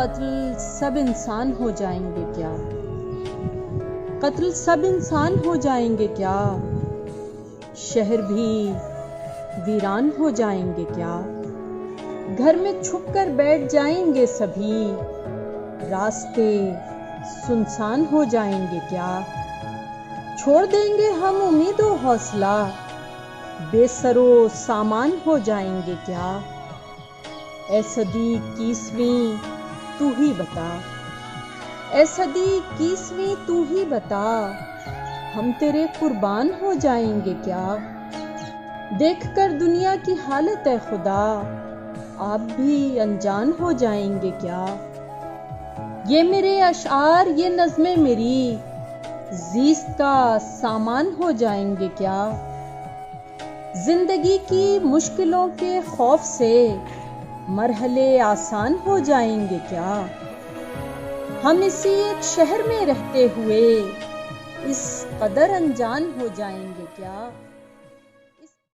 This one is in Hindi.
कत्ल सब इंसान हो जाएंगे क्या? कत्ल सब इंसान हो जाएंगे क्या? शहर भी वीरान हो जाएंगे क्या? घर में छुपकर बैठ जाएंगे सभी, रास्ते सुनसान हो जाएंगे क्या? छोड़ देंगे हम उम्मीद और हौसला, बेसरो सामान हो जाएंगे क्या? ऐ सदी 21वीं तू ही बता, ऐ सदी 21वीं तू ही बता, हम तेरे कुर्बान हो जाएंगे क्या? देखकर दुनिया की हालत है खुदा, आप भी अनजान हो जाएंगे क्या? ये मेरे अशआर, ये नज़्में मेरी ज़ीस्त का सामान हो जाएंगे क्या? जिंदगी की मुश्किलों के खौफ से मरहले आसान हो जाएंगे क्या? हम इसी एक शहर में रहते हुए इस कदर अनजान हो जाएंगे क्या?